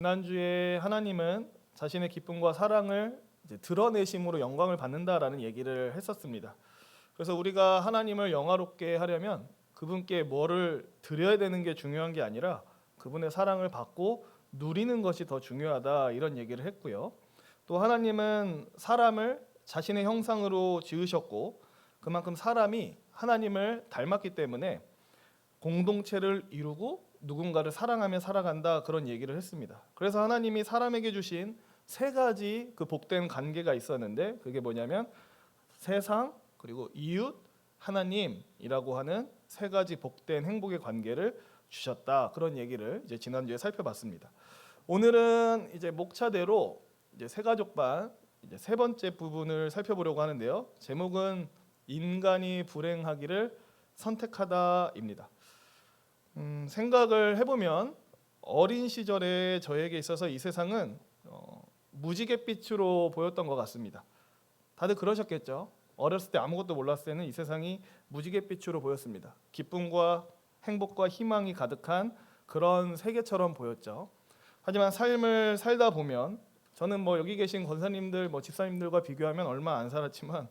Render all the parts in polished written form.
지난주에 하나님은 자신의 기쁨과 사랑을 이제 드러내심으로 영광을 받는다라는 얘기를 했었습니다. 그래서 우리가 하나님을 영화롭게 하려면 그분께 뭐를 드려야 되는 게 중요한 게 아니라 그분의 사랑을 받고 누리는 것이 더 중요하다, 이런 얘기를 했고요. 또 하나님은 사람을 자신의 형상으로 지으셨고 그만큼 사람이 하나님을 닮았기 때문에 공동체를 이루고 누군가를 사랑하며 살아간다, 그런 얘기를 했습니다. 그래서 하나님이 사람에게 주신 세 가지 그 복된 관계가 있었는데 그게 뭐냐면 세상, 그리고 이웃, 하나님이라고 하는 세 가지 복된 행복의 관계를 주셨다, 그런 얘기를 이제 지난주에 살펴봤습니다. 오늘은 이제 목차대로 이제 세가족반 이제 세 번째 부분을 살펴보려고 하는데요. 제목은 인간이 불행하기를 선택하다입니다. 생각을 해보면 어린 시절에 저에게 있어서 이 세상은 무지갯빛으로 보였던 것 같습니다. 다들 그러셨겠죠? 어렸을 때 아무것도 몰랐을 때는 이 세상이 무지갯빛으로 보였습니다. 기쁨과 행복과 희망이 가득한 그런 세계처럼 보였죠. 하지만 삶을 살다 보면 저는 여기 계신 권사님들, 집사님들과 비교하면 얼마 안 살았지만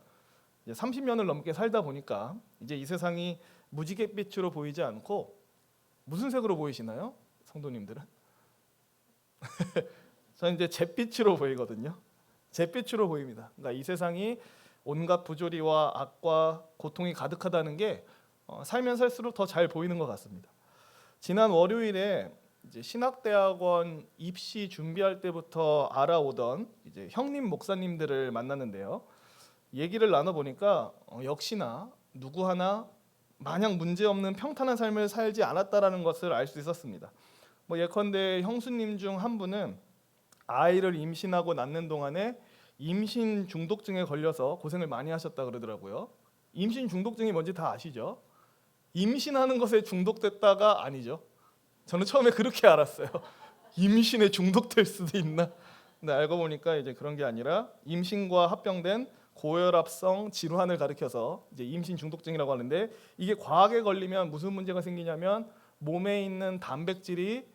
이제 30년을 넘게 살다 보니까 이제 이 세상이 무지갯빛으로 보이지 않고 무슨 색으로 보이시나요? 성도님들은? 저는 이제 잿빛으로 보이거든요. 잿빛으로 보입니다. 그러니까 이 세상이 온갖 부조리와 악과 고통이 가득하다는 게 살면 살수록 더 잘 보이는 것 같습니다. 지난 월요일에 이제 신학대학원 입시 준비할 때부터 알아오던 이제 형님 목사님들을 만났는데요. 얘기를 나눠보니까 역시나 누구 하나 마냥 문제없는 평탄한 삶을 살지 않았다라는 것을 알 수 있었습니다. 예컨대 형수님 중 한 분은 아이를 임신하고 낳는 동안에 임신 중독증에 걸려서 고생을 많이 하셨다 그러더라고요. 임신 중독증이 뭔지 다 아시죠? 임신하는 것에 중독됐다가 아니죠. 저는 처음에 그렇게 알았어요. 임신에 중독될 수도 있나? 근데 알고 보니까 이제 그런 게 아니라 임신과 합병된 고혈압성 질환을 가리켜서 이제 임신 중독증이라고 하는데, 이게 과하게 걸리면 무슨 문제가 생기냐면 몸에 있는 단백질이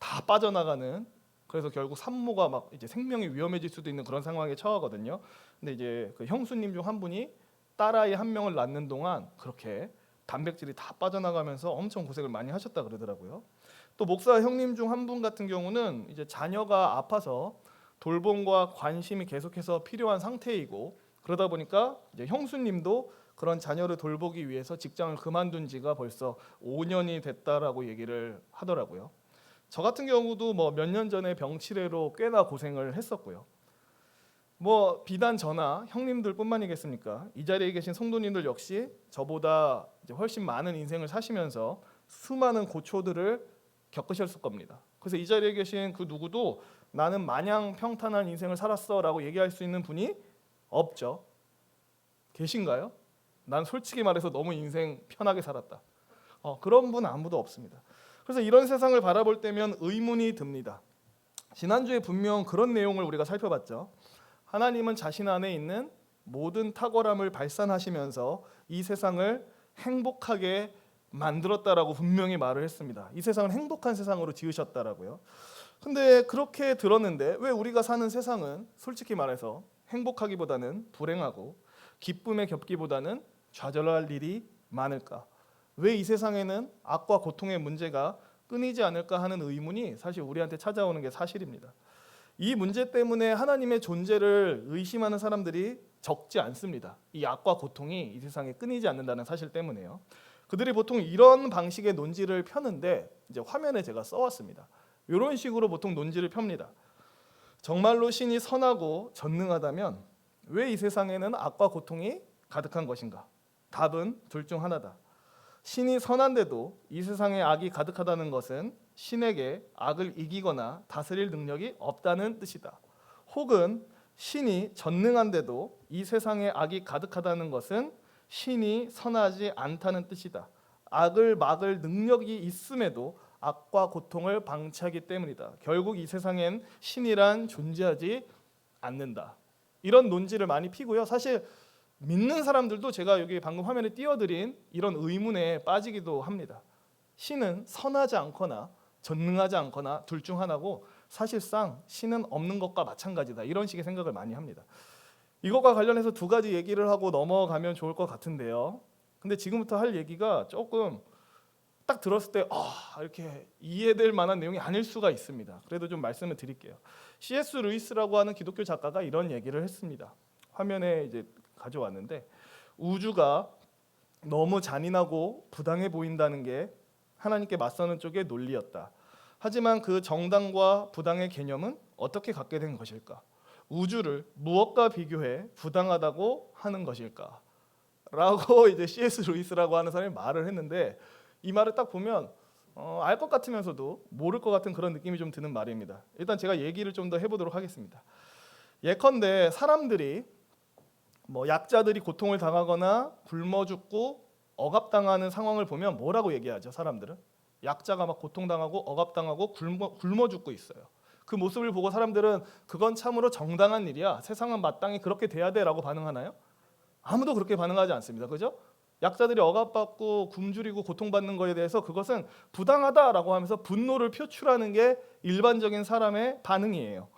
다 빠져나가는, 그래서 결국 산모가 막 이제 생명이 위험해질 수도 있는 그런 상황에 처하거든요. 근데 이제 그 형수님 중 한 분이 딸아이 한 명을 낳는 동안 그렇게 단백질이 다 빠져나가면서 엄청 고생을 많이 하셨다 그러더라고요. 또 목사 형님 중 한 분 같은 경우는 이제 자녀가 아파서 돌봄과 관심이 계속해서 필요한 상태이고, 그러다 보니까 이제 형수님도 그런 자녀를 돌보기 위해서 직장을 그만둔 지가 벌써 5년이 됐다라고 얘기를 하더라고요. 저 같은 경우도 몇 년 전에 병치레로 꽤나 고생을 했었고요. 비단 저나 형님들뿐만이겠습니까? 이 자리에 계신 성도님들 역시 저보다 이제 훨씬 많은 인생을 사시면서 수많은 고초들을 겪으셨을 겁니다. 그래서 이 자리에 계신 그 누구도 나는 마냥 평탄한 인생을 살았어라고 얘기할 수 있는 분이 없죠. 계신가요? 난 솔직히 말해서 너무 인생 편하게 살았다. 그런 분 아무도 없습니다. 그래서 이런 세상을 바라볼 때면 의문이 듭니다. 지난주에 분명 그런 내용을 우리가 살펴봤죠. 하나님은 자신 안에 있는 모든 탁월함을 발산하시면서 이 세상을 행복하게 만들었다라고 분명히 말을 했습니다. 이 세상을 행복한 세상으로 지으셨다라고요. 근데 그렇게 들었는데 왜 우리가 사는 세상은 솔직히 말해서 행복하기보다는 불행하고 기쁨에 겹기보다는 좌절할 일이 많을까? 왜 이 세상에는 악과 고통의 문제가 끊이지 않을까 하는 의문이 사실 우리한테 찾아오는 게 사실입니다. 이 문제 때문에 하나님의 존재를 의심하는 사람들이 적지 않습니다. 이 악과 고통이 이 세상에 끊이지 않는다는 사실 때문에요. 그들이 보통 이런 방식의 논지를 펴는데 이제 화면에 제가 써왔습니다. 이런 식으로 보통 논지를 펴니다. 정말로 신이 선하고 전능하다면 왜 이 세상에는 악과 고통이 가득한 것인가? 답은 둘 중 하나다. 신이 선한데도 이 세상에 악이 가득하다는 것은 신에게 악을 이기거나 다스릴 능력이 없다는 뜻이다. 혹은 신이 전능한데도 이 세상에 악이 가득하다는 것은 신이 선하지 않다는 뜻이다. 악을 막을 능력이 있음에도 악과 고통을 방치하기 때문이다. 결국 이 세상엔 신이란 존재하지 않는다. 이런 논지를 많이 피고요. 사실 믿는 사람들도 제가 여기 방금 화면에 띄워드린 이런 의문에 빠지기도 합니다. 신은 선하지 않거나 전능하지 않거나 둘 중 하나고 사실상 신은 없는 것과 마찬가지다. 이런 식의 생각을 많이 합니다. 이것과 관련해서 두 가지 얘기를 하고 넘어가면 좋을 것 같은데요. 근데 지금부터 할 얘기가 조금 딱 들었을 때 이렇게 이해될 만한 내용이 아닐 수가 있습니다. 그래도 좀 말씀을 드릴게요. C.S. 루이스라고 하는 기독교 작가가 이런 얘기를 했습니다. 화면에 이제 가져왔는데, 우주가 너무 잔인하고 부당해 보인다는 게 하나님께 맞서는 쪽의 논리였다. 하지만 그 정당과 부당의 개념은 어떻게 갖게 된 것일까? 우주를 무엇과 비교해 부당하다고 하는 것일까? 라고 이제 C.S. 루이스라고 하는 사람이 말을 했는데, 이 말을 딱 보면 알 것 같으면서도 모를 것 같은 그런 느낌이 좀 드는 말입니다. 일단 제가 얘기를 좀 더 해보도록 하겠습니다. 예컨대 사람들이 약자들이 고통을 당하거나 굶어 죽고 억압당하는 상황을 보면 뭐라고 얘기하죠? 사람들은 약자가 막 고통당하고 억압당하고 굶어 죽고 있어요. 그 모습을 보고 사람들은 그건 참으로 정당한 일이야, 세상은 마땅히 그렇게 돼야 돼라고 반응하나요? 아무도 그렇게 반응하지 않습니다. 그죠? 약자들이 억압받고 굶주리고 고통받는 것에 대해서 그것은 부당하다라고 하면서 분노를 표출하는 게 일반적인 사람의 반응이에요.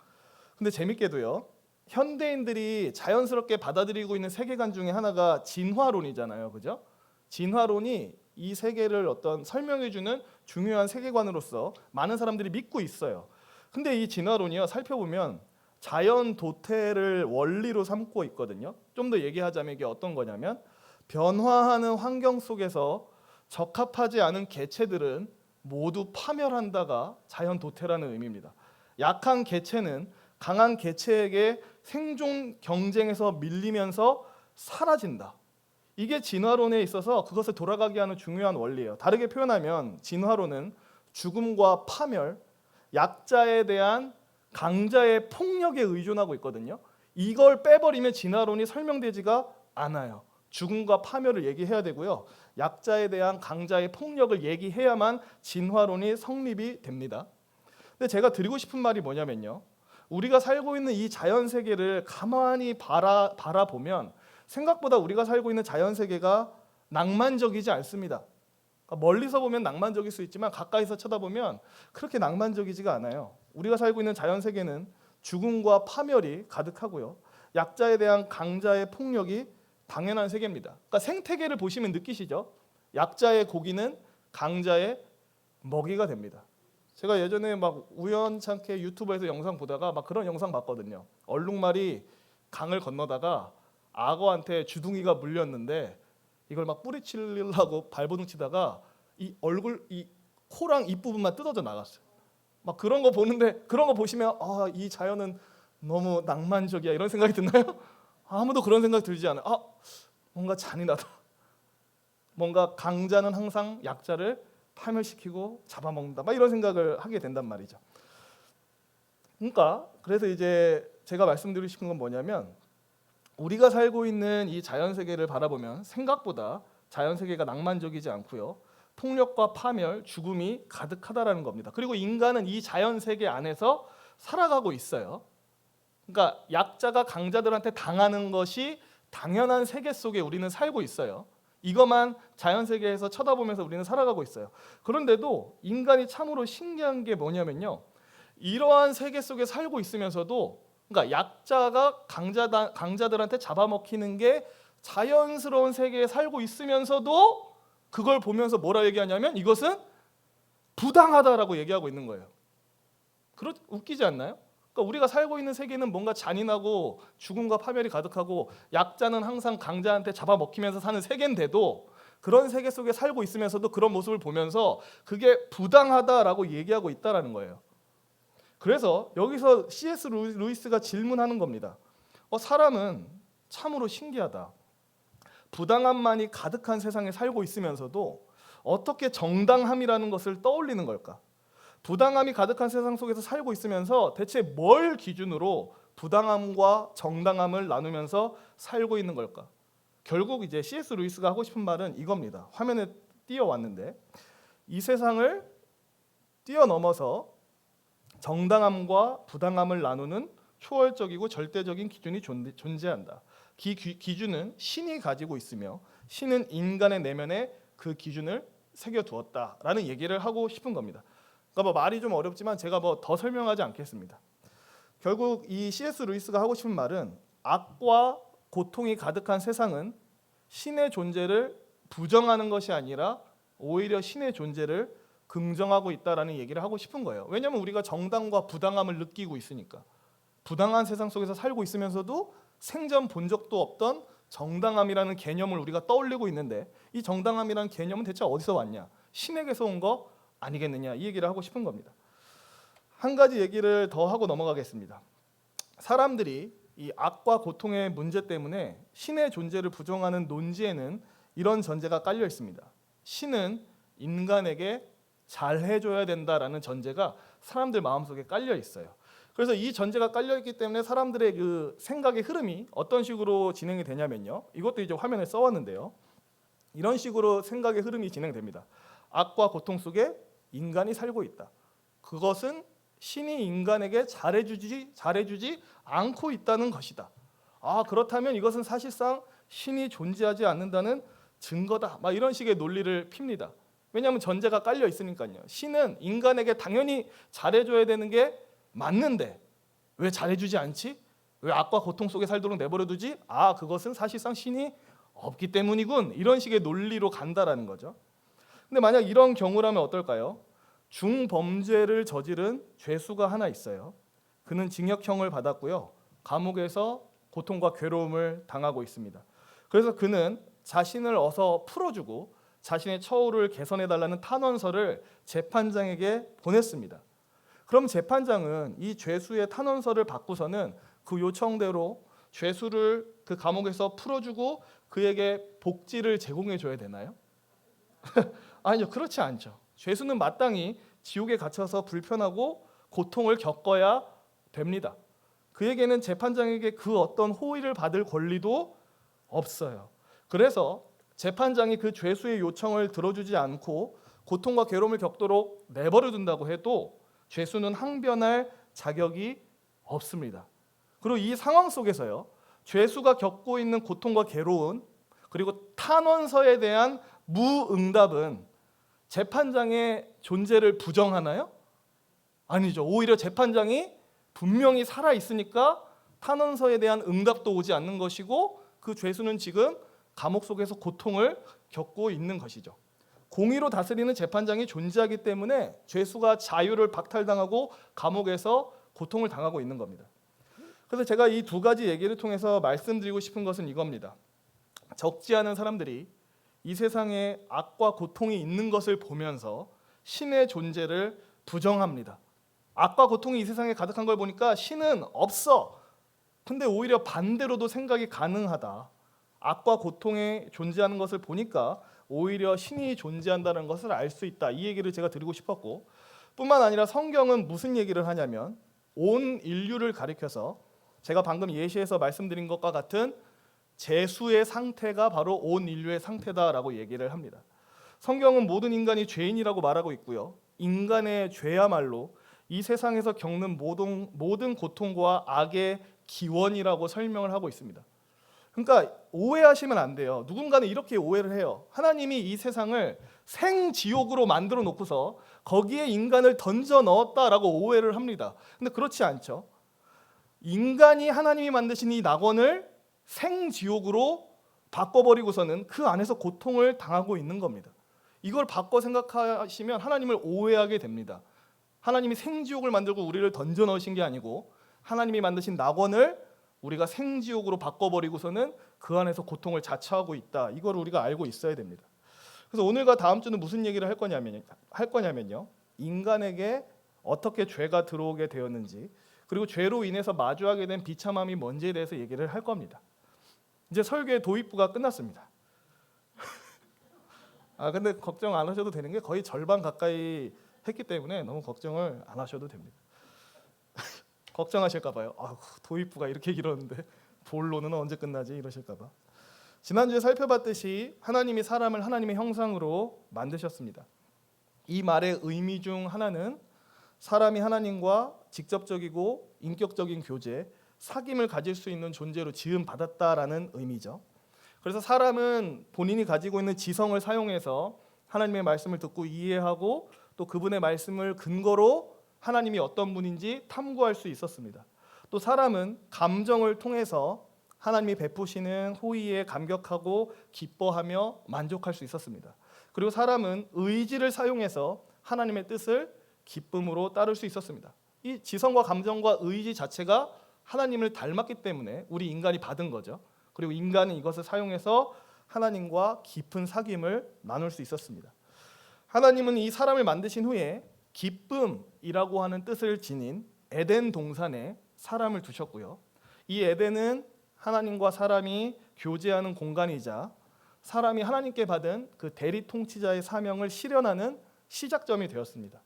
근데 재밌게도요, 현대인들이 자연스럽게 받아들이고 있는 세계관 중에 하나가 진화론이잖아요. 그죠? 진화론이 이 세계를 어떤 설명해주는 중요한 세계관으로서 많은 사람들이 믿고 있어요. 근데 이 진화론이요, 살펴보면 자연 도태를 원리로 삼고 있거든요. 좀 더 얘기하자면 이게 어떤 거냐면, 변화하는 환경 속에서 적합하지 않은 개체들은 모두 파멸한다가 자연 도태라는 의미입니다. 약한 개체는 강한 개체에게 생존 경쟁에서 밀리면서 사라진다. 이게 진화론에 있어서 그것을 돌아가게 하는 중요한 원리예요. 다르게 표현하면 진화론은 죽음과 파멸, 약자에 대한 강자의 폭력에 의존하고 있거든요. 이걸 빼버리면 진화론이 설명되지가 않아요. 죽음과 파멸을 얘기해야 되고요, 약자에 대한 강자의 폭력을 얘기해야만 진화론이 성립이 됩니다. 근데 제가 드리고 싶은 말이 뭐냐면요, 우리가 살고 있는 이 자연 세계를 가만히 바라보면 생각보다 우리가 살고 있는 자연 세계가 낭만적이지 않습니다. 그러니까 멀리서 보면 낭만적일 수 있지만 가까이서 쳐다보면 그렇게 낭만적이지가 않아요. 우리가 살고 있는 자연 세계는 죽음과 파멸이 가득하고요, 약자에 대한 강자의 폭력이 당연한 세계입니다. 그러니까 생태계를 보시면 느끼시죠? 약자의 고기는 강자의 먹이가 됩니다. 제가 예전에 막 우연찮게 유튜브에서 영상 보다가 막 그런 영상 봤거든요. 얼룩말이 강을 건너다가 악어한테 주둥이가 물렸는데 이걸 막 뿌리치려고 발버둥 치다가 이 코랑 입 부분만 뜯어져 나갔어요. 막 그런 거 보는데, 그런 거 보시면 이 자연은 너무 낭만적이야 이런 생각이 드나요? 아무도 그런 생각 들지 않아요. 뭔가 잔인하다. 뭔가 강자는 항상 약자를 파멸시키고 잡아먹는다. 막 이런 생각을 하게 된단 말이죠. 그러니까 그래서 이제 제가 말씀드리고 싶은 건 뭐냐면, 우리가 살고 있는 이 자연 세계를 바라보면 생각보다 자연 세계가 낭만적이지 않고요, 폭력과 파멸, 죽음이 가득하다라는 겁니다. 그리고 인간은 이 자연 세계 안에서 살아가고 있어요. 그러니까 약자가 강자들한테 당하는 것이 당연한 세계 속에 우리는 살고 있어요. 이것만 자연 세계에서 쳐다보면서 우리는 살아가고 있어요. 그런데도 인간이 참으로 신기한 게 뭐냐면요, 이러한 세계 속에 살고 있으면서도, 그러니까 약자가 강자들한테 잡아먹히는 게 자연스러운 세계에 살고 있으면서도 그걸 보면서 뭐라 얘기하냐면 이것은 부당하다라고 얘기하고 있는 거예요. 웃기지 않나요? 그러니까 우리가 살고 있는 세계는 뭔가 잔인하고 죽음과 파멸이 가득하고 약자는 항상 강자한테 잡아먹히면서 사는 세계인데도, 그런 세계 속에 살고 있으면서도 그런 모습을 보면서 그게 부당하다라고 얘기하고 있다라는 거예요. 그래서 여기서 C.S. 루이스가 질문하는 겁니다. 사람은 참으로 신기하다. 부당함만이 가득한 세상에 살고 있으면서도 어떻게 정당함이라는 것을 떠올리는 걸까? 부당함이 가득한 세상 속에서 살고 있으면서 대체 뭘 기준으로 부당함과 정당함을 나누면서 살고 있는 걸까? 결국 이제 C.S. 루이스가 하고 싶은 말은 이겁니다. 화면에 띄어왔는데, 이 세상을 뛰어넘어서 정당함과 부당함을 나누는 초월적이고 절대적인 기준이 존재한다. 기준은 신이 가지고 있으며 신은 인간의 내면에 그 기준을 새겨두었다라는 얘기를 하고 싶은 겁니다. 그러니까 뭐 말이 좀 어렵지만 제가 뭐 더 설명하지 않겠습니다. 결국 이 C.S. 루이스가 하고 싶은 말은 악과 고통이 가득한 세상은 신의 존재를 부정하는 것이 아니라 오히려 신의 존재를 긍정하고 있다라는 얘기를 하고 싶은 거예요. 왜냐하면 우리가 정당과 부당함을 느끼고 있으니까. 부당한 세상 속에서 살고 있으면서도 생전 본 적도 없던 정당함이라는 개념을 우리가 떠올리고 있는데 이 정당함이라는 개념은 대체 어디서 왔냐? 신에게서 온 거 아니겠느냐? 이 얘기를 하고 싶은 겁니다. 한 가지 얘기를 더 하고 넘어가겠습니다. 사람들이 이 악과 고통의 문제 때문에 신의 존재를 부정하는 논지에는 이런 전제가 깔려 있습니다. 신은 인간에게 잘해줘야 된다라는 전제가 사람들 마음속에 깔려 있어요. 그래서 이 전제가 깔려 있기 때문에 사람들의 그 생각의 흐름이 어떤 식으로 진행이 되냐면요. 이것도 이제 화면에 써왔는데요. 이런 식으로 생각의 흐름이 진행됩니다. 악과 고통 속에 인간이 살고 있다. 그것은 신이 인간에게 잘해주지 않고 있다는 것이다. 그렇다면 이것은 사실상 신이 존재하지 않는다는 증거다. 막 이런 식의 논리를 핍니다. 왜냐하면 전제가 깔려 있으니까요. 신은 인간에게 당연히 잘해줘야 되는 게 맞는데 왜 잘해주지 않지? 왜 악과 고통 속에 살도록 내버려두지? 그것은 사실상 신이 없기 때문이군. 이런 식의 논리로 간다라는 거죠. 근데 만약 이런 경우라면 어떨까요? 중범죄를 저지른 죄수가 하나 있어요. 그는 징역형을 받았고요. 감옥에서 고통과 괴로움을 당하고 있습니다. 그래서 그는 자신을 어서 풀어주고 자신의 처우를 개선해달라는 탄원서를 재판장에게 보냈습니다. 그럼 재판장은 이 죄수의 탄원서를 받고서는 그 요청대로 죄수를 그 감옥에서 풀어주고 그에게 복지를 제공해줘야 되나요? 아니요, 그렇지 않죠. 죄수는 마땅히 지옥에 갇혀서 불편하고 고통을 겪어야 됩니다. 그에게는 재판장에게 그 어떤 호의를 받을 권리도 없어요. 그래서 재판장이 그 죄수의 요청을 들어주지 않고 고통과 괴로움을 겪도록 내버려 둔다고 해도 죄수는 항변할 자격이 없습니다. 그리고 이 상황 속에서요, 죄수가 겪고 있는 고통과 괴로움 그리고 탄원서에 대한 무응답은 재판장의 존재를 부정하나요? 아니죠. 오히려 재판장이 분명히 살아 있으니까 탄원서에 대한 응답도 오지 않는 것이고 그 죄수는 지금 감옥 속에서 고통을 겪고 있는 것이죠. 공의로 다스리는 재판장이 존재하기 때문에 죄수가 자유를 박탈당하고 감옥에서 고통을 당하고 있는 겁니다. 그래서 제가 이 두 가지 얘기를 통해서 말씀드리고 싶은 것은 이겁니다. 적지 않은 사람들이 이 세상에 악과 고통이 있는 것을 보면서 신의 존재를 부정합니다. 악과 고통이 이 세상에 가득한 걸 보니까 신은 없어. 근데 오히려 반대로도 생각이 가능하다. 악과 고통에 존재하는 것을 보니까 오히려 신이 존재한다는 것을 알 수 있다. 이 얘기를 제가 드리고 싶었고, 뿐만 아니라 성경은 무슨 얘기를 하냐면 온 인류를 가리켜서 제가 방금 예시에서 말씀드린 것과 같은 죄수의 상태가 바로 온 인류의 상태다라고 얘기를 합니다. 성경은 모든 인간이 죄인이라고 말하고 있고요. 인간의 죄야말로 이 세상에서 겪는 모든 고통과 악의 기원이라고 설명을 하고 있습니다. 그러니까 오해하시면 안 돼요. 누군가는 이렇게 오해를 해요. 하나님이 이 세상을 생지옥으로 만들어 놓고서 거기에 인간을 던져 넣었다라고 오해를 합니다. 근데 그렇지 않죠. 인간이 하나님이 만드신 이 낙원을 생지옥으로 바꿔버리고서는 그 안에서 고통을 당하고 있는 겁니다. 이걸 바꿔 생각하시면 하나님을 오해하게 됩니다. 하나님이 생지옥을 만들고 우리를 던져 넣으신 게 아니고 하나님이 만드신 낙원을 우리가 생지옥으로 바꿔버리고서는 그 안에서 고통을 자처하고 있다. 이걸 우리가 알고 있어야 됩니다. 그래서 오늘과 다음 주는 무슨 얘기를 할 거냐면요. 인간에게 어떻게 죄가 들어오게 되었는지 그리고 죄로 인해서 마주하게 된 비참함이 뭔지에 대해서 얘기를 할 겁니다. 이제 설교의 도입부가 끝났습니다. 근데 걱정 안 하셔도 되는 게 거의 절반 가까이 했기 때문에 너무 걱정을 안 하셔도 됩니다. 걱정하실까 봐요. 도입부가 이렇게 길었는데 본론은 언제 끝나지 이러실까 봐. 지난주에 살펴봤듯이 하나님이 사람을 하나님의 형상으로 만드셨습니다. 이 말의 의미 중 하나는 사람이 하나님과 직접적이고 인격적인 교제, 사귐을 가질 수 있는 존재로 지음받았다라는 의미죠. 그래서 사람은 본인이 가지고 있는 지성을 사용해서 하나님의 말씀을 듣고 이해하고 또 그분의 말씀을 근거로 하나님이 어떤 분인지 탐구할 수 있었습니다. 또 사람은 감정을 통해서 하나님이 베푸시는 호의에 감격하고 기뻐하며 만족할 수 있었습니다. 그리고 사람은 의지를 사용해서 하나님의 뜻을 기쁨으로 따를 수 있었습니다. 이 지성과 감정과 의지 자체가 하나님을 닮았기 때문에 우리 인간이 받은 거죠. 그리고 인간은 이것을 사용해서 하나님과 깊은 사귐을 나눌 수 있었습니다. 하나님은 이 사람을 만드신 후에 기쁨이라고 하는 뜻을 지닌 에덴 동산에 사람을 두셨고요. 이 에덴은 하나님과 사람이 교제하는 공간이자 사람이 하나님께 받은 그 대리 통치자의 사명을 실현하는 시작점이 되었습니다.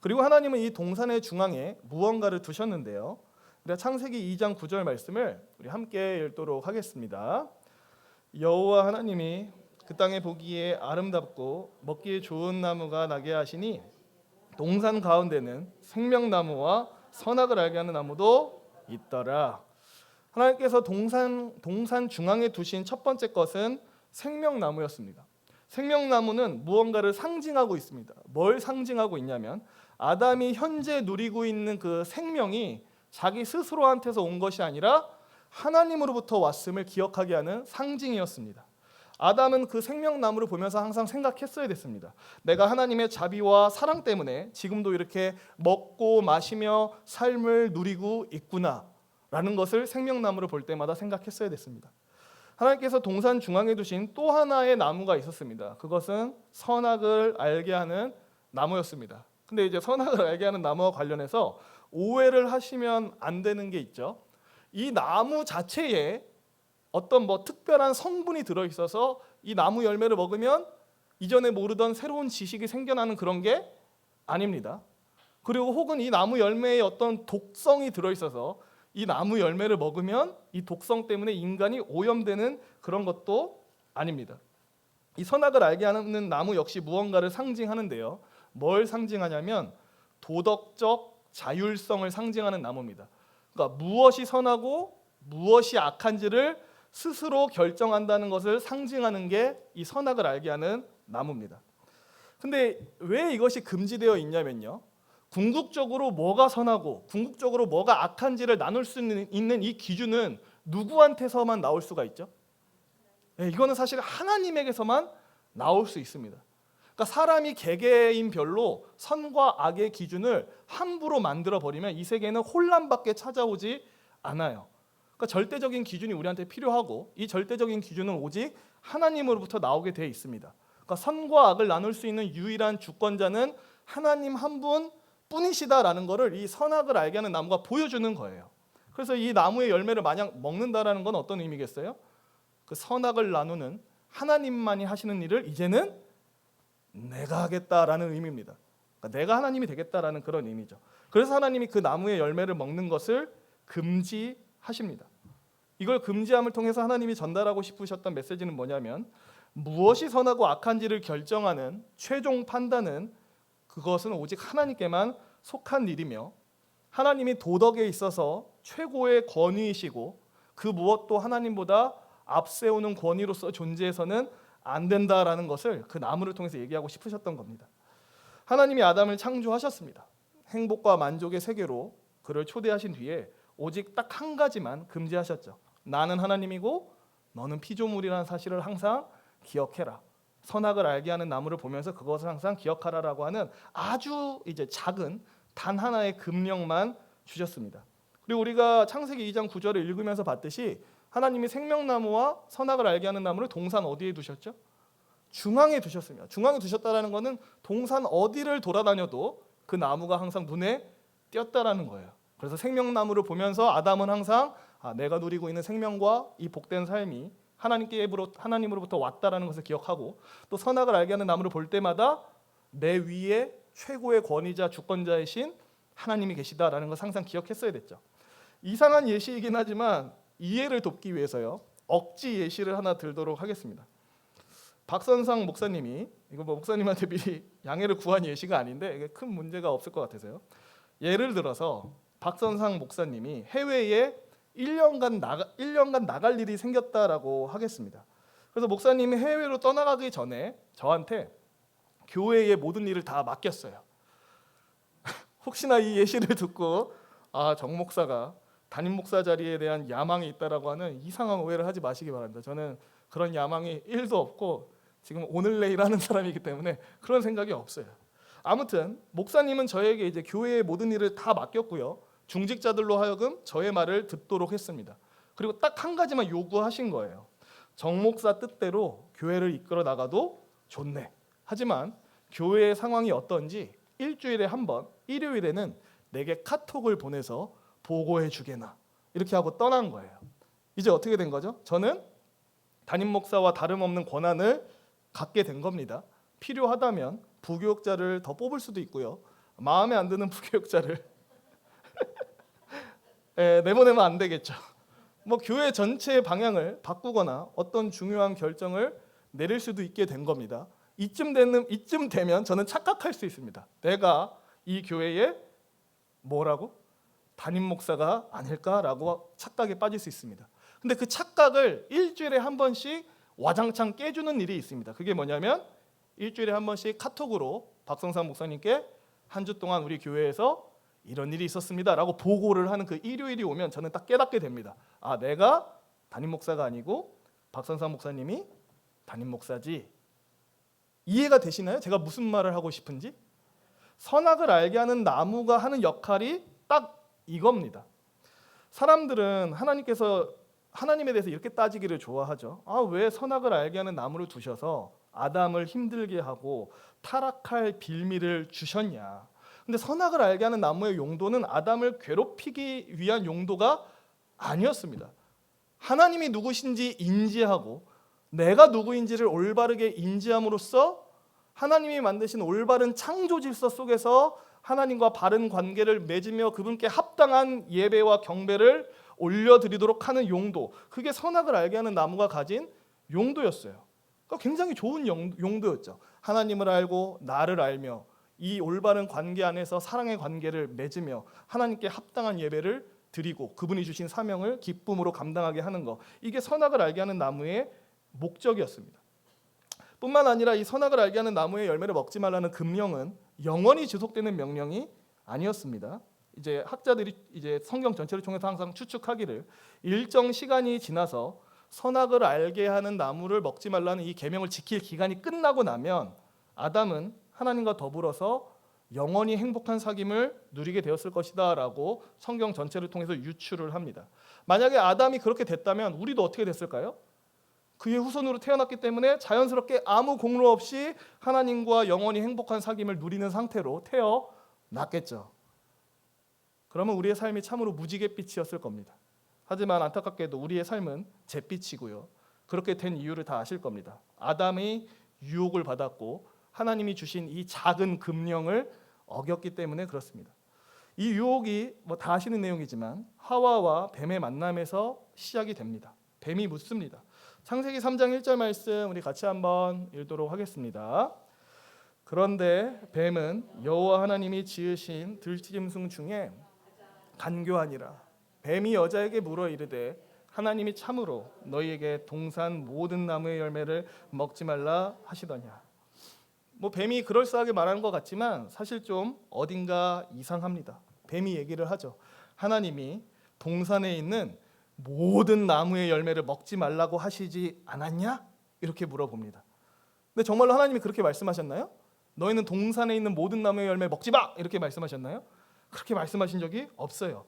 그리고 하나님은 이 동산의 중앙에 무언가를 두셨는데요. 우리가 창세기 2장 9절 말씀을 우리 함께 읽도록 하겠습니다. 여호와 하나님이 그 땅에 보기에 아름답고 먹기에 좋은 나무가 나게 하시니 동산 가운데는 생명나무와 선악을 알게 하는 나무도 있더라. 하나님께서 동산 중앙에 두신 첫 번째 것은 생명나무였습니다. 생명나무는 무언가를 상징하고 있습니다. 뭘 상징하고 있냐면 아담이 현재 누리고 있는 그 생명이 자기 스스로한테서 온 것이 아니라 하나님으로부터 왔음을 기억하게 하는 상징이었습니다. 아담은 그 생명나무를 보면서 항상 생각했어야 됐습니다. 내가 하나님의 자비와 사랑 때문에 지금도 이렇게 먹고 마시며 삶을 누리고 있구나 라는 것을 생명나무를 볼 때마다 생각했어야 됐습니다. 하나님께서 동산 중앙에 두신 또 하나의 나무가 있었습니다. 그것은 선악을 알게 하는 나무였습니다. 근데 이제 선악을 알게 하는 나무와 관련해서 오해를 하시면 안 되는 게 있죠. 이 나무 자체에 어떤 특별한 성분이 들어있어서 이 나무 열매를 먹으면 이전에 모르던 새로운 지식이 생겨나는 그런 게 아닙니다. 그리고 혹은 이 나무 열매에 어떤 독성이 들어있어서 이 나무 열매를 먹으면 이 독성 때문에 인간이 오염되는 그런 것도 아닙니다. 이 선악을 알게 하는 나무 역시 무언가를 상징하는데요. 뭘 상징하냐면 도덕적 자율성을 상징하는 나무입니다. 그러니까 무엇이 선하고 무엇이 악한지를 스스로 결정한다는 것을 상징하는 게 이 선악을 알게 하는 나무입니다. 근데 왜 이것이 금지되어 있냐면요. 궁극적으로 뭐가 선하고 궁극적으로 뭐가 악한지를 나눌 수 있는 이 기준은 누구한테서만 나올 수가 있죠? 이거는 사실 하나님에게서만 나올 수 있습니다. 그러니까 사람이 개개인별로 선과 악의 기준을 함부로 만들어 버리면 이 세계는 혼란밖에 찾아오지 않아요. 그러니까 절대적인 기준이 우리한테 필요하고 이 절대적인 기준은 오직 하나님으로부터 나오게 되어 있습니다. 그러니까 선과 악을 나눌 수 있는 유일한 주권자는 하나님 한 분뿐이시다라는 것을 이 선악을 알게 하는 나무가 보여주는 거예요. 그래서 이 나무의 열매를 만약 먹는다라는 건 어떤 의미겠어요? 그 선악을 나누는 하나님만이 하시는 일을 이제는 내가 하겠다라는 의미입니다. 그러니까 내가 하나님이 되겠다라는 그런 의미죠. 그래서 하나님이 그 나무의 열매를 먹는 것을 금지하십니다. 이걸 금지함을 통해서 하나님이 전달하고 싶으셨던 메시지는 뭐냐면 무엇이 선하고 악한지를 결정하는 최종 판단은 그것은 오직 하나님께만 속한 일이며 하나님이 도덕에 있어서 최고의 권위이시고 그 무엇도 하나님보다 앞세우는 권위로서 존재해서는 안 된다라는 것을 그 나무를 통해서 얘기하고 싶으셨던 겁니다. 하나님이 아담을 창조하셨습니다. 행복과 만족의 세계로 그를 초대하신 뒤에 오직 딱 한 가지만 금지하셨죠. 나는 하나님이고 너는 피조물이라는 사실을 항상 기억해라. 선악을 알게 하는 나무를 보면서 그것을 항상 기억하라라고 하는 아주 이제 작은 단 하나의 금령만 주셨습니다. 그리고 우리가 창세기 2장 9절을 읽으면서 봤듯이 하나님이 생명나무와 선악을 알게 하는 나무를 동산 어디에 두셨죠? 중앙에 두셨습니다. 중앙에 두셨다라는 것은 동산 어디를 돌아다녀도 그 나무가 항상 눈에 띄었다라는 거예요. 그래서 생명나무를 보면서 아담은 항상 내가 누리고 있는 생명과 이 복된 삶이 하나님으로부터 왔다라는 것을 기억하고 또 선악을 알게 하는 나무를 볼 때마다 내 위에 최고의 권위자 주권자이신 하나님이 계시다라는 것을 항상 기억했어야 됐죠. 이상한 예시이긴 하지만 이해를 돕기 위해서요. 억지 예시를 하나 들도록 하겠습니다. 박선상 목사님이 이거 목사님한테 미리 양해를 구한 예시가 아닌데 이게 큰 문제가 없을 것 같아서요. 예를 들어서 박선상 목사님이 해외에 1년간 나갈 일이 생겼다라고 하겠습니다. 그래서 목사님이 해외로 떠나가기 전에 저한테 교회의 모든 일을 다 맡겼어요. 혹시나 이 예시를 듣고 정 목사가 담임 목사 자리에 대한 야망이 있다라고 하는 이상한 오해를 하지 마시기 바랍니다. 저는 그런 야망이 1도 없고 지금 오늘 내일 하는 사람이기 때문에 그런 생각이 없어요. 아무튼 목사님은 저에게 이제 교회의 모든 일을 다 맡겼고요. 중직자들로 하여금 저의 말을 듣도록 했습니다. 그리고 딱 한 가지만 요구하신 거예요. 정 목사 뜻대로 교회를 이끌어 나가도 좋네. 하지만 교회의 상황이 어떤지 일주일에 한 번, 일요일에는 내게 카톡을 보내서 보고해 주게나. 이렇게 하고 떠난 거예요. 이제 어떻게 된 거죠? 저는 담임 목사와 다름없는 권한을 갖게 된 겁니다. 필요하다면 부교육자를 더 뽑을 수도 있고요. 마음에 안 드는 부교육자를 내보내면 안 되겠죠. 교회 전체의 방향을 바꾸거나 어떤 중요한 결정을 내릴 수도 있게 된 겁니다. 이쯤 되면 저는 착각할 수 있습니다. 내가 이 교회의 담임 목사가 아닐까라고 착각에 빠질 수 있습니다. 근데 그 착각을 일주일에 한 번씩 와장창 깨주는 일이 있습니다. 그게 뭐냐면 일주일에 한 번씩 카톡으로 박성삼 목사님께 한 주 동안 우리 교회에서 이런 일이 있었습니다라고 보고를 하는 그 일요일이 오면 저는 딱 깨닫게 됩니다. 내가 담임 목사가 아니고 박성삼 목사님이 담임 목사지. 이해가 되시나요? 제가 무슨 말을 하고 싶은지? 선악을 알게 하는 나무가 하는 역할이 딱 이겁니다. 사람들은 하나님에 대해서 이렇게 따지기를 좋아하죠. 왜 선악을 알게 하는 나무를 두셔서 아담을 힘들게 하고 타락할 빌미를 주셨냐. 근데 선악을 알게 하는 나무의 용도는 아담을 괴롭히기 위한 용도가 아니었습니다. 하나님이 누구신지 인지하고 내가 누구인지를 올바르게 인지함으로써 하나님이 만드신 올바른 창조 질서 속에서 하나님과 바른 관계를 맺으며 그분께 합당한 예배와 경배를 올려드리도록 하는 용도, 그게 선악을 알게 하는 나무가 가진 용도였어요. 그러니까 굉장히 좋은 용도였죠. 하나님을 알고 나를 알며 이 올바른 관계 안에서 사랑의 관계를 맺으며 하나님께 합당한 예배를 드리고 그분이 주신 사명을 기쁨으로 감당하게 하는 것, 이게 선악을 알게 하는 나무의 목적이었습니다. 뿐만 아니라 이 선악을 알게 하는 나무의 열매를 먹지 말라는 금령은 영원히 지속되는 명령이 아니었습니다. 이제 학자들이 이제 성경 전체를 통해서 항상 추측하기를 일정 시간이 지나서 선악을 알게 하는 나무를 먹지 말라는 이 계명을 지킬 기간이 끝나고 나면 아담은 하나님과 더불어서 영원히 행복한 사귐을 누리게 되었을 것이다라고 성경 전체를 통해서 유추를 합니다. 만약에 아담이 그렇게 됐다면 우리도 어떻게 됐을까요? 그의 후손으로 태어났기 때문에 자연스럽게 아무 공로 없이 하나님과 영원히 행복한 사귐을 누리는 상태로 태어났겠죠. 그러면 우리의 삶이 참으로 무지갯빛이었을 겁니다. 하지만 안타깝게도 우리의 삶은 잿빛이고요. 그렇게 된 이유를 다 아실 겁니다. 아담이 유혹을 받았고 하나님이 주신 이 작은 금령을 어겼기 때문에 그렇습니다. 이 유혹이 다 아시는 내용이지만 하와와 뱀의 만남에서 시작이 됩니다. 뱀이 묻습니다. 창세기 3장 1절 말씀 우리 같이 한번 읽도록 하겠습니다. 그런데 뱀은 여호와 하나님이 지으신 들짐승 중에 간교하니라. 뱀이 여자에게 물어 이르되 하나님이 참으로 너희에게 동산 모든 나무의 열매를 먹지 말라 하시더냐. 뱀이 그럴싸하게 말하는 것 같지만 사실 좀 어딘가 이상합니다. 뱀이 얘기를 하죠. 하나님이 동산에 있는 모든 나무의 열매를 먹지 말라고 하시지 않았냐? 이렇게 물어봅니다. 근데 정말로 하나님이 그렇게 말씀하셨나요? 너희는 동산에 있는 모든 나무의 열매 먹지 마! 이렇게 말씀하셨나요? 그렇게 말씀하신 적이 없어요.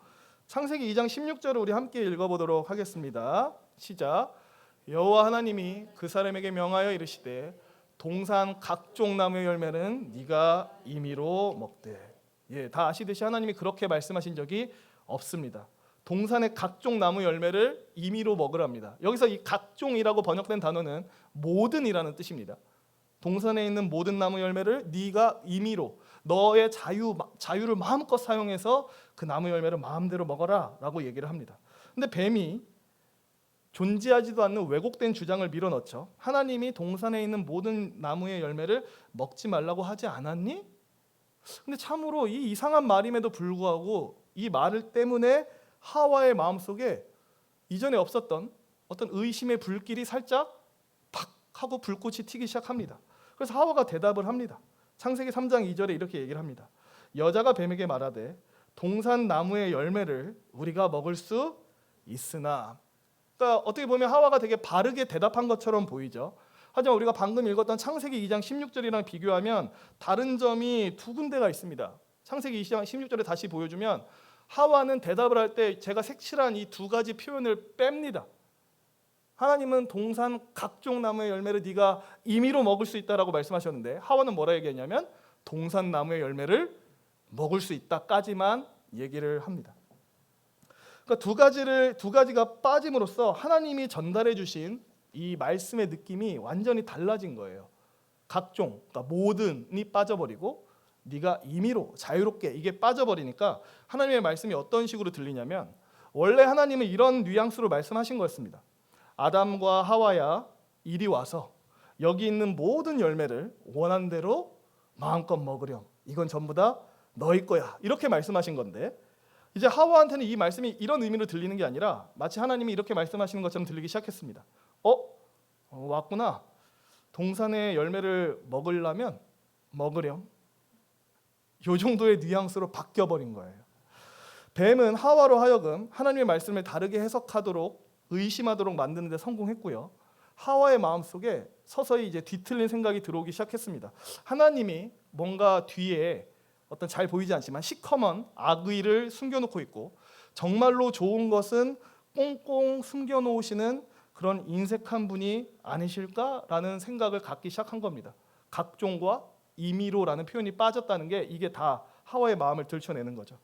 창세기 2장 16절을 우리 함께 읽어보도록 하겠습니다. 시작. 여호와 하나님이 그 사람에게 명하여 이르시되 동산 각종 나무의 열매는 네가 임의로 먹되. 다 아시듯이 하나님이 그렇게 말씀하신 적이 없습니다. 동산의 각종 나무 열매를 임의로 먹으랍니다. 여기서 이 각종이라고 번역된 단어는 모든이라는 뜻입니다. 동산에 있는 모든 나무 열매를 네가 임의로 너의 자유를 마음껏 사용해서 그 나무 열매를 마음대로 먹어라 라고 얘기를 합니다. 근데 뱀이 존재하지도 않는 왜곡된 주장을 밀어넣죠. 하나님이 동산에 있는 모든 나무의 열매를 먹지 말라고 하지 않았니? 근데 참으로 이 이상한 말임에도 불구하고 이 말 때문에 하와의 마음속에 이전에 없었던 어떤 의심의 불길이 살짝 팍 하고 불꽃이 튀기 시작합니다. 그래서 하와가 대답을 합니다. 창세기 3장 2절에 이렇게 얘기를 합니다. 여자가 뱀에게 말하되 동산 나무의 열매를 우리가 먹을 수 있으나. 그러니까 어떻게 보면 하와가 되게 바르게 대답한 것처럼 보이죠. 하지만 우리가 방금 읽었던 창세기 2장 16절이랑 비교하면 다른 점이 두 군데가 있습니다. 창세기 2장 16절에 다시 보여주면 하와는 대답을 할 때 제가 색칠한 이 두 가지 표현을 뺍니다. 하나님은 동산 각종 나무의 열매를 네가 임의로 먹을 수 있다라고 말씀하셨는데 하와는 뭐라 얘기했냐면 동산 나무의 열매를 먹을 수 있다까지만 얘기를 합니다. 그러니까 두 가지가 빠짐으로써 하나님이 전달해 주신 이 말씀의 느낌이 완전히 달라진 거예요. 각종, 그러니까 모든이 빠져버리고 네가 임의로 자유롭게 이게 빠져버리니까 하나님의 말씀이 어떤 식으로 들리냐면 원래 하나님은 이런 뉘앙스로 말씀하신 거였습니다. 아담과 하와야 이리 와서 여기 있는 모든 열매를 원하는 대로 마음껏 먹으렴. 이건 전부 다 너희 거야. 이렇게 말씀하신 건데 이제 하와한테는 이 말씀이 이런 의미로 들리는 게 아니라 마치 하나님이 이렇게 말씀하시는 것처럼 들리기 시작했습니다. 왔구나. 동산의 열매를 먹으려면 먹으렴. 이 정도의 뉘앙스로 바뀌어버린 거예요. 뱀은 하와로 하여금 하나님의 말씀을 다르게 해석하도록 의심하도록 만드는 데 성공했고요. 하와의 마음속에 서서히 이제 뒤틀린 생각이 들어오기 시작했습니다. 하나님이 뭔가 뒤에 어떤 잘 보이지 않지만 시커먼 악의를 숨겨놓고 있고 정말로 좋은 것은 꽁꽁 숨겨놓으시는 그런 인색한 분이 아니실까라는 생각을 갖기 시작한 겁니다. 각종과 임의로라는 표현이 빠졌다는 게 이게 다 하와의 마음을 들춰내는 거죠.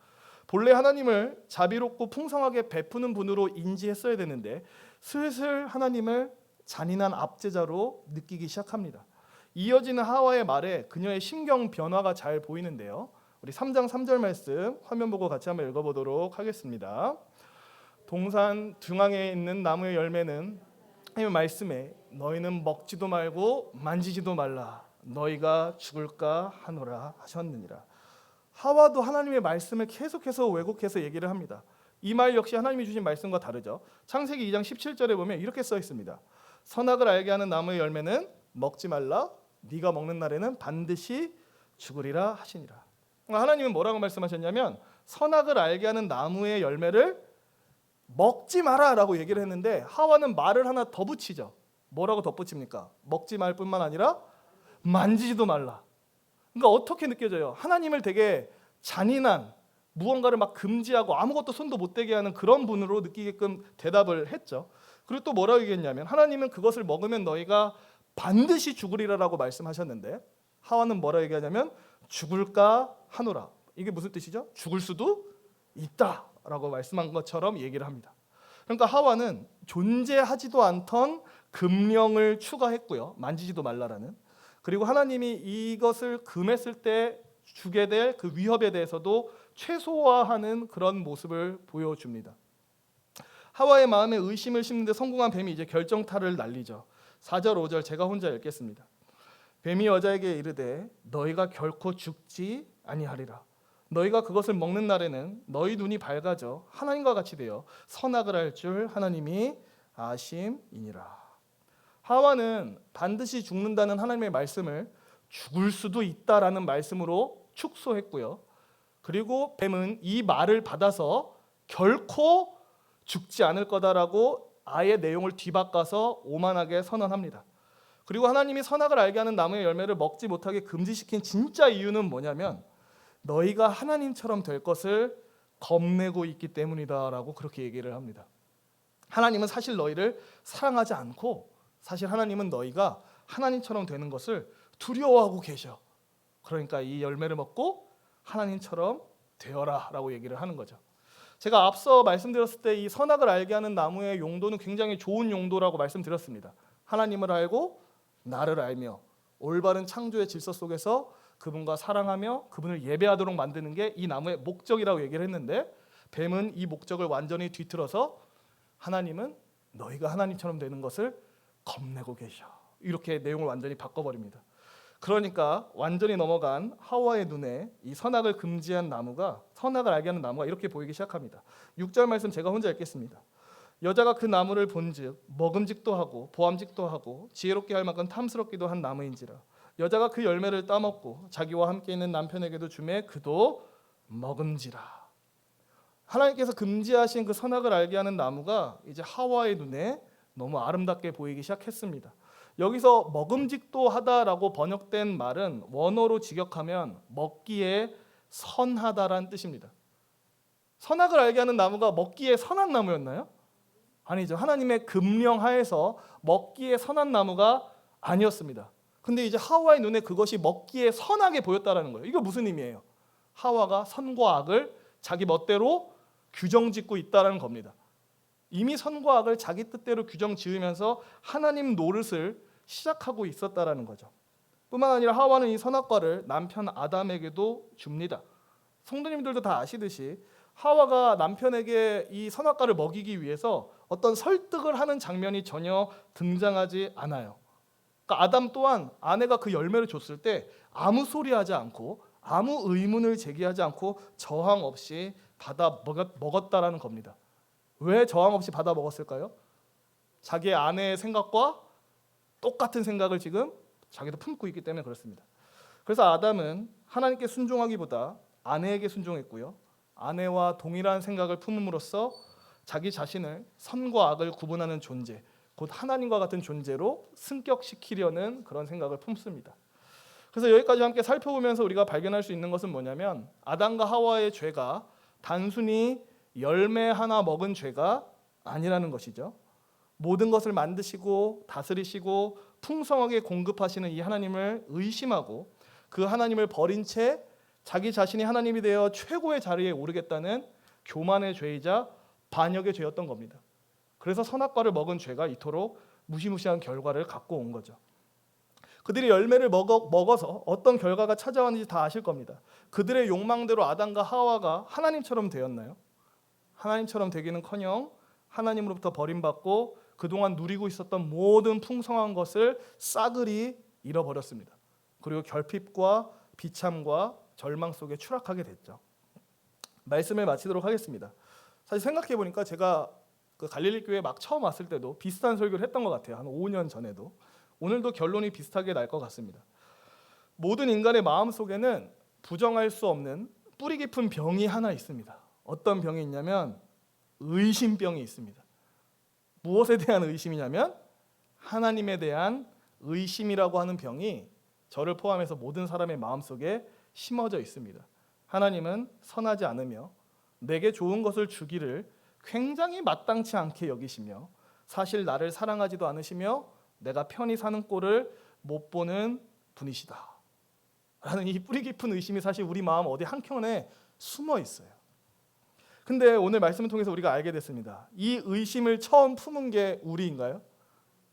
본래 하나님을 자비롭고 풍성하게 베푸는 분으로 인지했어야 되는데 슬슬 하나님을 잔인한 압제자로 느끼기 시작합니다. 이어지는 하와의 말에 그녀의 심경 변화가 잘 보이는데요. 우리 3장 3절 말씀 화면 보고 같이 한번 읽어보도록 하겠습니다. 동산 중앙에 있는 나무의 열매는 하나님의 말씀에 너희는 먹지도 말고 만지지도 말라 너희가 죽을까 하노라 하셨느니라. 하와도 하나님의 말씀을 계속해서 왜곡해서 얘기를 합니다. 이 말 역시 하나님이 주신 말씀과 다르죠. 창세기 2장 17절에 보면 이렇게 써 있습니다. 선악을 알게 하는 나무의 열매는 먹지 말라 네가 먹는 날에는 반드시 죽으리라 하시니라. 하나님은 뭐라고 말씀하셨냐면 선악을 알게 하는 나무의 열매를 먹지 마라 라고 얘기를 했는데 하와는 말을 하나 더 붙이죠. 뭐라고 덧붙입니까? 먹지 말 뿐만 아니라 만지지도 말라. 그러니까 어떻게 느껴져요? 하나님을 되게 잔인한 무언가를 막 금지하고 아무것도 손도 못 대게 하는 그런 분으로 느끼게끔 대답을 했죠. 그리고 또 뭐라고 얘기했냐면 하나님은 그것을 먹으면 너희가 반드시 죽으리라라고 말씀하셨는데 하와는 뭐라고 얘기하냐면 죽을까 하노라. 이게 무슨 뜻이죠? 죽을 수도 있다라고 말씀한 것처럼 얘기를 합니다. 그러니까 하와는 존재하지도 않던 금령을 추가했고요. 만지지도 말라라는. 그리고 하나님이 이것을 금했을 때 주게 될 그 위협에 대해서도 최소화하는 그런 모습을 보여줍니다. 하와의 마음에 의심을 심는 데 성공한 뱀이 이제 결정타를 날리죠. 4절 5절 제가 혼자 읽겠습니다. 뱀이 여자에게 이르되 너희가 결코 죽지 아니하리라. 너희가 그것을 먹는 날에는 너희 눈이 밝아져 하나님과 같이 되어 선악을 알 줄 하나님이 아심이니라. 하와는 반드시 죽는다는 하나님의 말씀을 죽을 수도 있다라는 말씀으로 축소했고요. 그리고 뱀은 이 말을 받아서 결코 죽지 않을 거다라고 아예 내용을 뒤바꿔서 오만하게 선언합니다. 그리고 하나님이 선악을 알게 하는 나무의 열매를 먹지 못하게 금지시킨 진짜 이유는 뭐냐면 너희가 하나님처럼 될 것을 겁내고 있기 때문이다라고 그렇게 얘기를 합니다. 하나님은 사실 너희를 사랑하지 않고 사실 하나님은 너희가 하나님처럼 되는 것을 두려워하고 계셔. 그러니까 이 열매를 먹고 하나님처럼 되어라 라고 얘기를 하는 거죠. 제가 앞서 말씀드렸을 때 이 선악을 알게 하는 나무의 용도는 굉장히 좋은 용도라고 말씀드렸습니다. 하나님을 알고 나를 알며 올바른 창조의 질서 속에서 그분과 사랑하며 그분을 예배하도록 만드는 게 이 나무의 목적이라고 얘기를 했는데 뱀은 이 목적을 완전히 뒤틀어서 하나님은 너희가 하나님처럼 되는 것을 겁내고 계셔. 이렇게 내용을 완전히 바꿔버립니다. 그러니까 완전히 넘어간 하와의 눈에 이 선악을 금지한 나무가 선악을 알게 하는 나무가 이렇게 보이기 시작합니다. 6절 말씀 제가 혼자 읽겠습니다. 여자가 그 나무를 본즉 먹음직도 하고 보암직도 하고 지혜롭게 할 만큼 탐스럽기도 한 나무인지라 여자가 그 열매를 따먹고 자기와 함께 있는 남편에게도 주매 그도 먹은지라. 하나님께서 금지하신 그 선악을 알게 하는 나무가 이제 하와의 눈에 너무 아름답게 보이기 시작했습니다. 여기서 먹음직도 하다라고 번역된 말은 원어로 직역하면 먹기에 선하다라는 뜻입니다. 선악을 알게 하는 나무가 먹기에 선한 나무였나요? 아니죠. 하나님의 금령하에서 먹기에 선한 나무가 아니었습니다. 근데 이제 하와의 눈에 그것이 먹기에 선하게 보였다라는 거예요. 이거 무슨 의미예요? 하와가 선과 악을 자기 멋대로 규정짓고 있다라는 겁니다. 이미 선과 악을 자기 뜻대로 규정 지으면서 하나님 노릇을 시작하고 있었다라는 거죠. 뿐만 아니라 하와는 이 선악과를 남편 아담에게도 줍니다. 성도님들도 다 아시듯이 하와가 남편에게 이 선악과를 먹이기 위해서 어떤 설득을 하는 장면이 전혀 등장하지 않아요. 그러니까 아담 또한 아내가 그 열매를 줬을 때 아무 소리하지 않고 아무 의문을 제기하지 않고 저항 없이 받아 먹었다라는 겁니다. 왜 저항 없이 받아 먹었을까요? 자기의 아내의 생각과 똑같은 생각을 지금 자기도 품고 있기 때문에 그렇습니다. 그래서 아담은 하나님께 순종하기보다 아내에게 순종했고요. 아내와 동일한 생각을 품음으로써 자기 자신을 선과 악을 구분하는 존재, 곧 하나님과 같은 존재로 승격시키려는 그런 생각을 품습니다. 그래서 여기까지 함께 살펴보면서 우리가 발견할 수 있는 것은 뭐냐면 아담과 하와의 죄가 단순히 열매 하나 먹은 죄가 아니라는 것이죠. 모든 것을 만드시고 다스리시고 풍성하게 공급하시는 이 하나님을 의심하고 그 하나님을 버린 채 자기 자신이 하나님이 되어 최고의 자리에 오르겠다는 교만의 죄이자 반역의 죄였던 겁니다. 그래서 선악과를 먹은 죄가 이토록 무시무시한 결과를 갖고 온 거죠. 그들이 열매를 먹어서 어떤 결과가 찾아왔는지 다 아실 겁니다. 그들의 욕망대로 아담과 하와가 하나님처럼 되었나요? 하나님처럼 되기는커녕 하나님으로부터 버림받고 그동안 누리고 있었던 모든 풍성한 것을 싸그리 잃어버렸습니다. 그리고 결핍과 비참과 절망 속에 추락하게 됐죠. 말씀을 마치도록 하겠습니다. 사실 생각해 보니까 제가 그 갈릴리 교회 막 처음 왔을 때도 비슷한 설교를 했던 것 같아요. 한 5년 전에도. 오늘도 결론이 비슷하게 날 것 같습니다. 모든 인간의 마음 속에는 부정할 수 없는 뿌리 깊은 병이 하나 있습니다. 어떤 병이 있냐면 의심병이 있습니다. 무엇에 대한 의심이냐면 하나님에 대한 의심이라고 하는 병이 저를 포함해서 모든 사람의 마음속에 심어져 있습니다. 하나님은 선하지 않으며 내게 좋은 것을 주기를 굉장히 마땅치 않게 여기시며 사실 나를 사랑하지도 않으시며 내가 편히 사는 꼴을 못 보는 분이시다 라는 이 뿌리 깊은 의심이 사실 우리 마음 어디 한켠에 숨어 있어요. 근데 오늘 말씀을 통해서 우리가 알게 됐습니다. 이 의심을 처음 품은 게 우리인가요?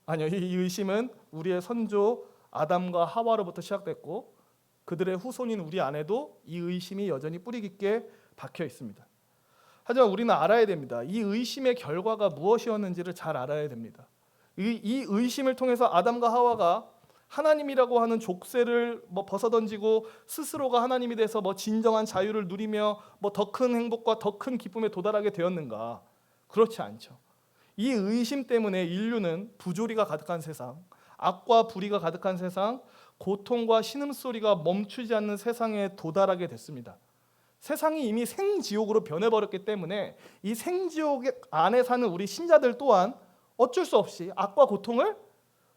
아니요. 이 의심은 우리의 선조 아담과 하와로부터 시작됐고 그들의 후손인 우리 안에도 이 의심이 여전히 뿌리 깊게 박혀 있습니다. 하지만 우리는 알아야 됩니다. 이 의심의 결과가 무엇이었는지를 잘 알아야 됩니다. 이 의심을 통해서 아담과 하와가 하나님이라고 하는 족쇄를 벗어던지고 스스로가 하나님이 돼서 진정한 자유를 누리며 더 큰 행복과 더 큰 기쁨에 도달하게 되었는가? 그렇지 않죠. 이 의심 때문에 인류는 부조리가 가득한 세상, 악과 불의가 가득한 세상, 고통과 신음소리가 멈추지 않는 세상에 도달하게 됐습니다. 세상이 이미 생지옥으로 변해버렸기 때문에 이 생지옥 안에 사는 우리 신자들 또한 어쩔 수 없이 악과 고통을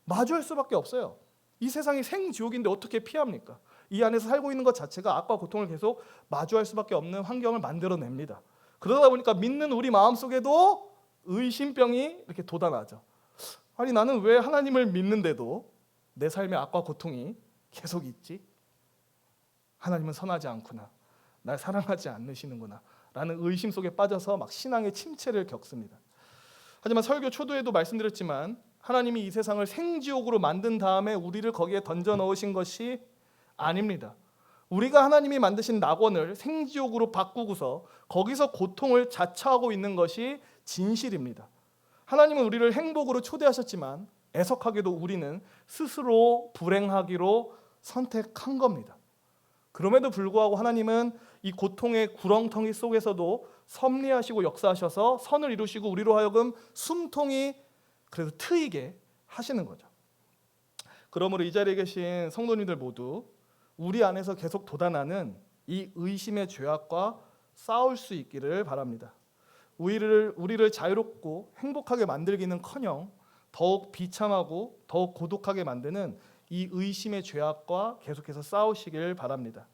마주할 수밖에 없어요. 이 세상이 생지옥인데 어떻게 피합니까? 이 안에서 살고 있는 것 자체가 악과 고통을 계속 마주할 수밖에 없는 환경을 만들어냅니다. 그러다 보니까 믿는 우리 마음속에도 의심병이 이렇게 돋아나죠. 아니 나는 왜 하나님을 믿는데도 내 삶에 악과 고통이 계속 있지? 하나님은 선하지 않구나. 날 사랑하지 않으시는구나 라는 의심 속에 빠져서 막 신앙의 침체를 겪습니다. 하지만 설교 초두에도 말씀드렸지만 하나님이 이 세상을 생지옥으로 만든 다음에 우리를 거기에 던져 넣으신 것이 아닙니다. 우리가 하나님이 만드신 낙원을 생지옥으로 바꾸고서 거기서 고통을 자처하고 있는 것이 진실입니다. 하나님은 우리를 행복으로 초대하셨지만 애석하게도 우리는 스스로 불행하기로 선택한 겁니다. 그럼에도 불구하고 하나님은 이 고통의 구렁텅이 속에서도 섭리하시고 역사하셔서 선을 이루시고 우리로 하여금 숨통이 그래도 트이게 하시는 거죠. 그러므로 이 자리에 계신 성도님들 모두 우리 안에서 계속 돋아나는 이 의심의 죄악과 싸울 수 있기를 바랍니다. 우리를 자유롭고 행복하게 만들기는커녕 더욱 비참하고 더욱 고독하게 만드는 이 의심의 죄악과 계속해서 싸우시길 바랍니다.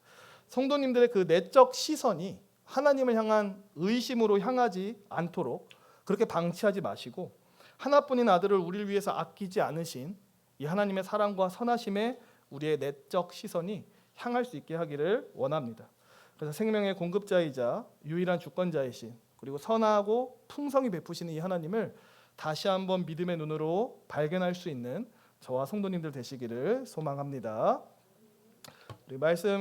성도님들의 그 내적 시선이 하나님을 향한 의심으로 향하지 않도록 그렇게 방치하지 마시고 하나뿐인 아들을 우리를 위해서 아끼지 않으신 이 하나님의 사랑과 선하심에 우리의 내적 시선이 향할 수 있게 하기를 원합니다. 그래서 생명의 공급자이자 유일한 주권자이신 그리고 선하고 풍성히 베푸시는 이 하나님을 다시 한번 믿음의 눈으로 발견할 수 있는 저와 성도님들 되시기를 소망합니다. 우리 말씀